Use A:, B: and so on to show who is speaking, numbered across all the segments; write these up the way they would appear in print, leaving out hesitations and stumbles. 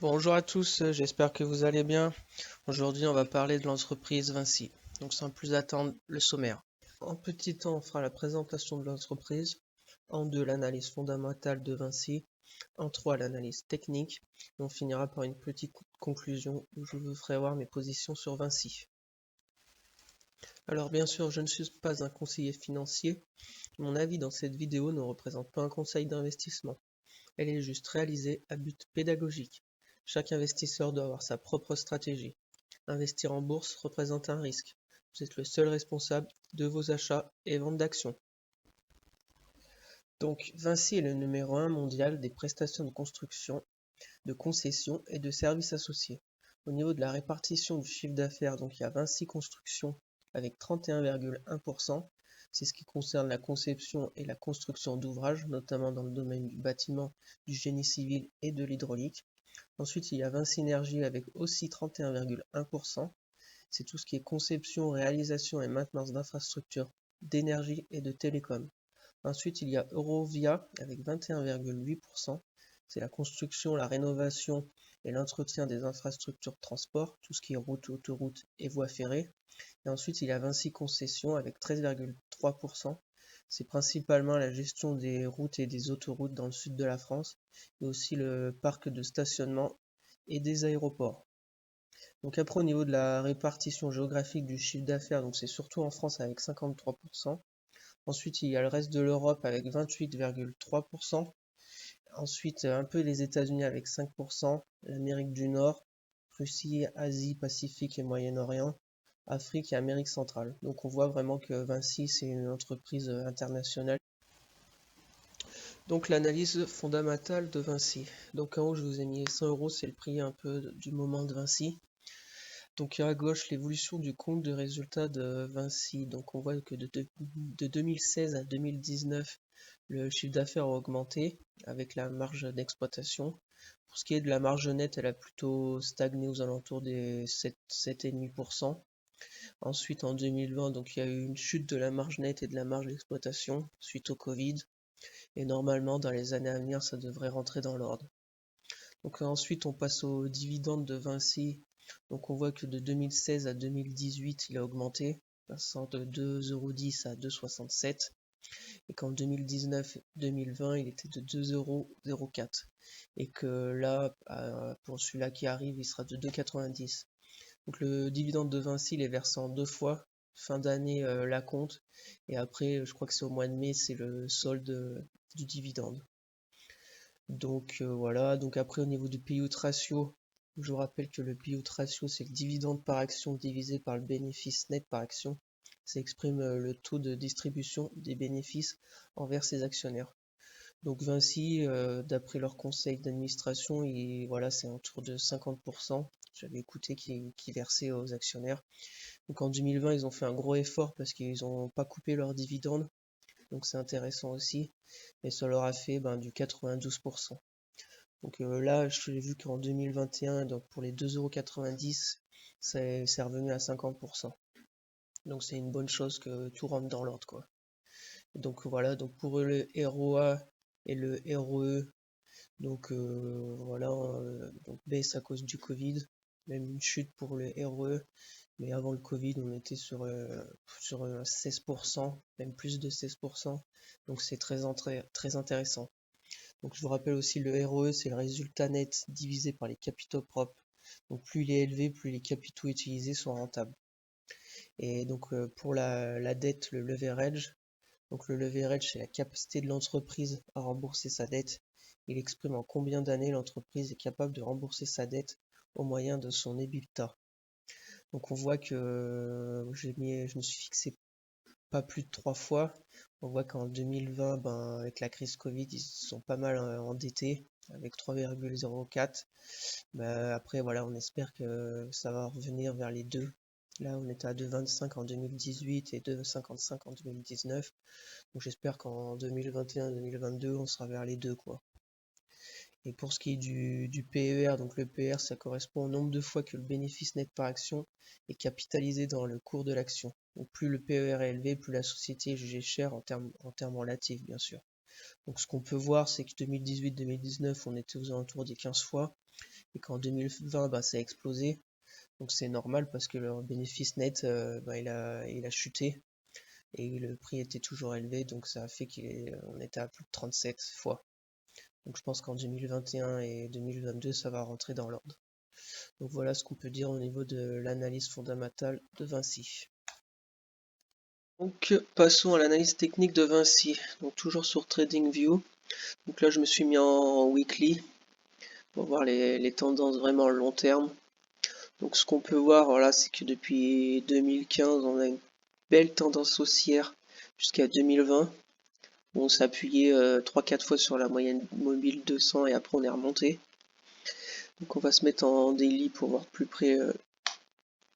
A: Bonjour à tous, j'espère que vous allez bien. Aujourd'hui, on va parler de l'entreprise Vinci. Donc, sans plus attendre, le sommaire. En petit temps, on fera la présentation de l'entreprise. En deux, l'analyse fondamentale de Vinci. En trois, l'analyse technique. Et on finira par une petite conclusion où je vous ferai voir mes positions sur Vinci. Alors, bien sûr, je ne suis pas un conseiller financier. Mon avis dans cette vidéo ne représente pas un conseil d'investissement. Elle est juste réalisée à but pédagogique. Chaque investisseur doit avoir sa propre stratégie. Investir en bourse représente un risque. Vous êtes le seul responsable de vos achats et ventes d'actions. Donc, Vinci est le numéro 1 mondial des prestations de construction, de concession et de services associés. Au niveau de la répartition du chiffre d'affaires, donc il y a Vinci Construction avec 31,1%. C'est ce qui concerne la conception et la construction d'ouvrages, notamment dans le domaine du bâtiment, du génie civil et de l'hydraulique. Ensuite, il y a Vinci Énergie avec aussi 31,1%. C'est tout ce qui est conception, réalisation et maintenance d'infrastructures d'énergie et de télécom. Ensuite, il y a Eurovia avec 21,8%. C'est la construction, la rénovation et l'entretien des infrastructures de transport, tout ce qui est route, autoroute et voies ferrées. Et ensuite, il y a Vinci Concessions avec 13,3%. C'est principalement la gestion des routes et des autoroutes dans le sud de la France et aussi le parc de stationnement et des aéroports. Donc après au niveau de la répartition géographique du chiffre d'affaires, donc c'est surtout en France avec 53%. Ensuite il y a le reste de l'Europe avec 28,3%. Ensuite un peu les États-Unis avec 5%, l'Amérique du Nord, Russie, Asie, Pacifique et Moyen-Orient, Afrique et Amérique centrale. Donc on voit vraiment que Vinci c'est une entreprise internationale. Donc l'analyse fondamentale de Vinci. Donc en haut je vous ai mis 100 euros, c'est le prix un peu du moment de Vinci. Donc à gauche, l'évolution du compte de résultat de Vinci. Donc on voit que de 2016 à 2019, le chiffre d'affaires a augmenté avec la marge d'exploitation. Pour ce qui est de la marge nette, elle a plutôt stagné aux alentours des 7,5%. Ensuite, en 2020, donc il y a eu une chute de la marge nette et de la marge d'exploitation suite au Covid. Et normalement, dans les années à venir, ça devrait rentrer dans l'ordre. Donc ensuite, on passe aux dividendes de Vinci. Donc on voit que de 2016 à 2018, il a augmenté, passant de 2,10 € à 2,67 €. Et qu'en 2019-2020, il était de 2,04 € et que là, pour celui-là qui arrive, il sera de 2,90 €. Donc le dividende de Vinci, il est versé en deux fois. Fin d'année, l'acompte, et après, je crois que c'est au mois de mai, c'est le solde du dividende. Donc voilà, donc après au niveau du payout ratio, je vous rappelle que le payout ratio c'est le dividende par action divisé par le bénéfice net par action. Ça exprime le taux de distribution des bénéfices envers ses actionnaires. Donc Vinci, d'après leur conseil d'administration, voilà, c'est autour de 50%. J'avais écouté qui versaient aux actionnaires. Donc en 2020, ils ont fait un gros effort parce qu'ils n'ont pas coupé leurs dividendes. Donc c'est intéressant aussi. Et ça leur a fait du 92%. Donc là, j'ai vu qu'en 2021, donc pour les 2,90 €, c'est revenu à 50%. Donc c'est une bonne chose que tout rentre dans l'ordre, quoi. Donc voilà, donc pour le ROA et le ROE, donc voilà, donc baisse à cause du Covid, même une chute pour le ROE, mais avant le Covid, on était sur 16%, même plus de 16%, donc c'est très intéressant. Donc je vous rappelle aussi le ROE, c'est le résultat net divisé par les capitaux propres. Donc plus il est élevé, plus les capitaux utilisés sont rentables. Et donc pour la dette, le leverage. Donc le leverage, c'est la capacité de l'entreprise à rembourser sa dette. Il exprime en combien d'années l'entreprise est capable de rembourser sa dette au moyen de son EBITDA. Donc on voit que je me suis fixé pas plus de 3 fois. On voit qu'en 2020, avec la crise Covid, ils sont pas mal endettés avec 3,04. Après, voilà, on espère que ça va revenir vers les 2. Là, on était à 2,25 en 2018 et 2,55 en 2019. Donc j'espère qu'en 2021-2022, on sera vers les 2, quoi. Et pour ce qui est du PER, donc le PER, ça correspond au nombre de fois que le bénéfice net par action est capitalisé dans le cours de l'action. Donc plus le PER est élevé, plus la société est jugée chère en termes relatifs, bien sûr. Donc ce qu'on peut voir, c'est que 2018-2019, on était aux alentours des 15 fois. et qu'en 2020 bah, ça a explosé. Donc c'est normal parce que leur bénéfice net bah, il a chuté et le prix était toujours élevé, donc ça a fait qu'on était à plus de 37 fois. Donc je pense qu'en 2021 et 2022 ça va rentrer dans l'ordre. Donc voilà ce qu'on peut dire au niveau de l'analyse fondamentale de Vinci. Donc passons à l'analyse technique de Vinci. Donc toujours sur TradingView. Donc là je me suis mis en weekly pour voir les tendances vraiment long terme. Donc ce qu'on peut voir, voilà, c'est que depuis 2015 on a une belle tendance haussière jusqu'à 2020. On s'est appuyé 3-4 fois sur la moyenne mobile 200 et après on est remonté. Donc on va se mettre en daily pour voir plus près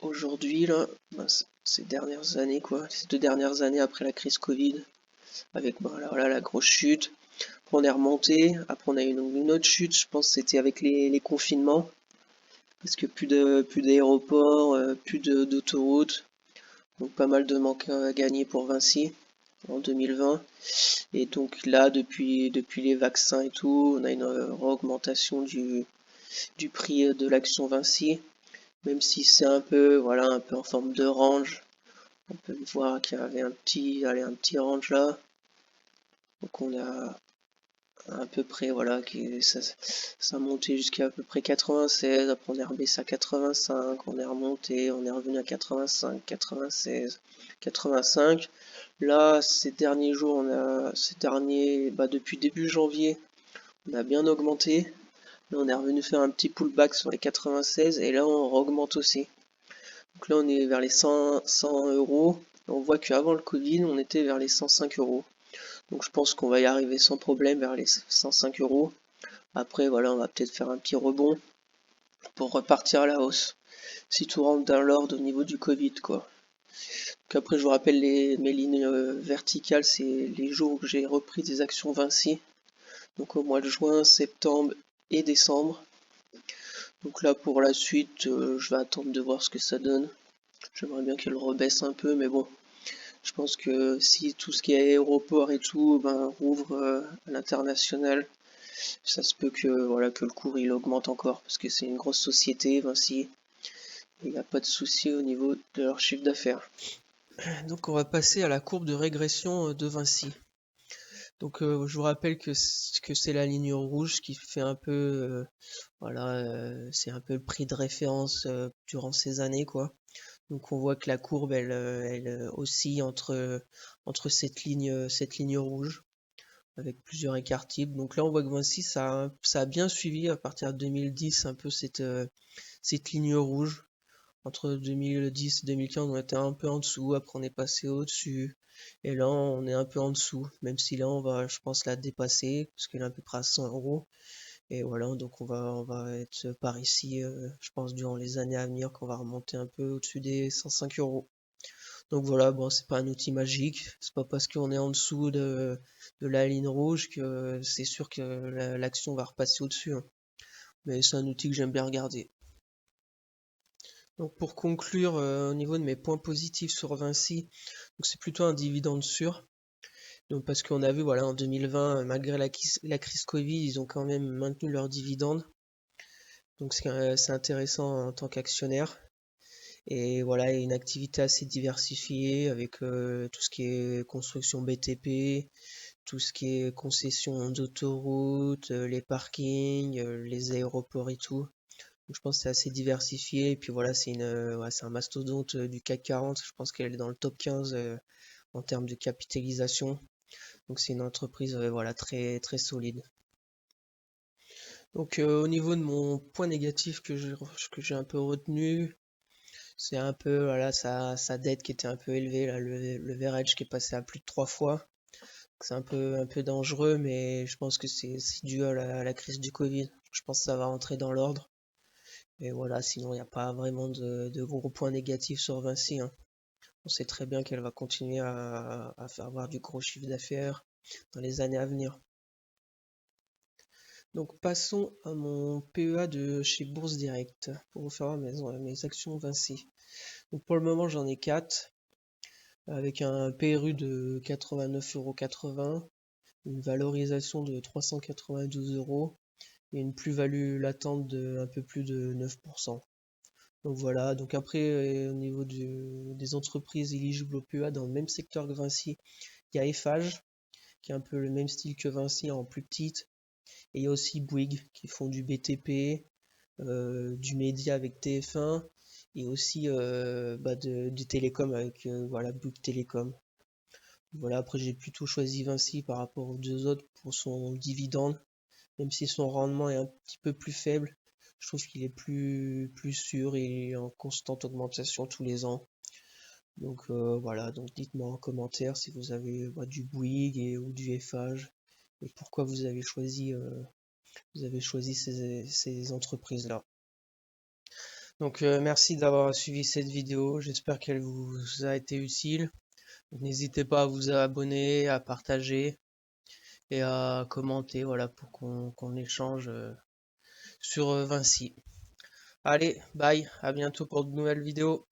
A: aujourd'hui là, ces dernières années quoi, ces 2 dernières années après la crise Covid, avec voilà, la grosse chute. Après on est remonté, après on a eu une autre chute, je pense que c'était avec les confinements, parce que plus d'aéroports, plus d'autoroutes, donc pas mal de manques à gagner pour Vinci en 2020. Et donc là, depuis les vaccins et tout, on a une augmentation du prix de l'action Vinci, même si c'est un peu, voilà, un peu en forme de range. On peut voir qu'il y avait un petit range là. Donc on a à peu près, voilà, ça a monté jusqu'à à peu près 96, après on est rebaissé à 85, on est remonté, on est revenu à 85, 96, 85. Là, ces derniers jours, depuis début janvier, on a bien augmenté. Là, on est revenu faire un petit pullback sur les 96 et là, on augmente aussi. Donc là, on est vers les 100 euros. On voit qu'avant le Covid, on était vers les 105 euros. Donc je pense qu'on va y arriver sans problème vers les 105 euros. Après, voilà, on va peut-être faire un petit rebond pour repartir à la hausse. Si tout rentre dans l'ordre au niveau du Covid, quoi. Donc après, je vous rappelle mes lignes verticales, c'est les jours où j'ai repris des actions Vinci. Donc au mois de juin, septembre et décembre. Donc là, pour la suite, je vais attendre de voir ce que ça donne. J'aimerais bien qu'elle rebaisse un peu, mais bon, je pense que si tout ce qui est aéroport et tout rouvre à l'international, ça se peut que voilà que le cours il augmente encore parce que c'est une grosse société, Vinci. Il n'y a pas de souci au niveau de leur chiffre d'affaires. Donc on va passer à la courbe de régression de Vinci. Donc je vous rappelle que c'est la ligne rouge qui fait un peu c'est un peu le prix de référence durant ces années quoi. Donc on voit que la courbe elle oscille entre cette ligne rouge avec plusieurs écarts types. Donc là on voit que Vinci ça a bien suivi à partir de 2010 un peu cette ligne rouge. Entre 2010 et 2015 on était un peu en dessous, après on est passé au-dessus et là on est un peu en dessous, même si là on va je pense la dépasser parce qu'elle est à peu près à 100 euros. Et voilà, donc on va être par ici, je pense, durant les années à venir, qu'on va remonter un peu au-dessus des 105 euros. Donc voilà, bon, c'est pas un outil magique, c'est pas parce qu'on est en dessous de la ligne rouge que c'est sûr que l'action va repasser au-dessus, hein. Mais c'est un outil que j'aime bien regarder. Donc pour conclure, au niveau de mes points positifs sur Vinci, donc c'est plutôt un dividende sûr. Donc parce qu'on a vu, voilà, en 2020, malgré la crise Covid, ils ont quand même maintenu leur dividende. Donc c'est intéressant en tant qu'actionnaire. Et voilà, une activité assez diversifiée avec tout ce qui est construction BTP, tout ce qui est concession d'autoroutes, les parkings, les aéroports et tout. Donc je pense que c'est assez diversifié. Et puis voilà, c'est un mastodonte du CAC 40. Je pense qu'elle est dans le top 15 en termes de capitalisation. Donc c'est une entreprise voilà, très, très solide. Donc au niveau de mon point négatif que j'ai un peu retenu, c'est un peu voilà, sa dette qui était un peu élevée, là, le leverage qui est passé à plus de 3 fois. C'est un peu dangereux, mais je pense que c'est dû à la crise du Covid. Je pense que ça va rentrer dans l'ordre. Et voilà, sinon il n'y a pas vraiment de gros points négatifs sur Vinci, hein. On sait très bien qu'elle va continuer à faire avoir du gros chiffre d'affaires dans les années à venir. Donc passons à mon PEA de chez Bourse Direct pour vous faire voir mes actions Vinci. Donc pour le moment j'en ai 4 avec un PRU de 89,80 €, une valorisation de 392 €, et une plus-value latente de un peu plus de 9%. Donc voilà, donc après au niveau des entreprises éligibles au PEA dans le même secteur que Vinci, il y a Eiffage, qui est un peu le même style que Vinci en plus petite, et il y a aussi Bouygues qui font du BTP, du média avec TF1, et aussi du télécom avec voilà, Bouygues Télécom. Voilà, après j'ai plutôt choisi Vinci par rapport aux deux autres pour son dividende, même si son rendement est un petit peu plus faible. Je trouve qu'il est plus sûr et en constante augmentation tous les ans. Donc voilà, donc dites-moi en commentaire si vous avez du Bouygues ou du Eiffage et pourquoi vous avez choisi ces entreprises-là. Donc merci d'avoir suivi cette vidéo, j'espère qu'elle vous a été utile. N'hésitez pas à vous abonner, à partager et à commenter, voilà, pour qu'on échange sur Vinci. Allez, bye, à bientôt pour de nouvelles vidéos.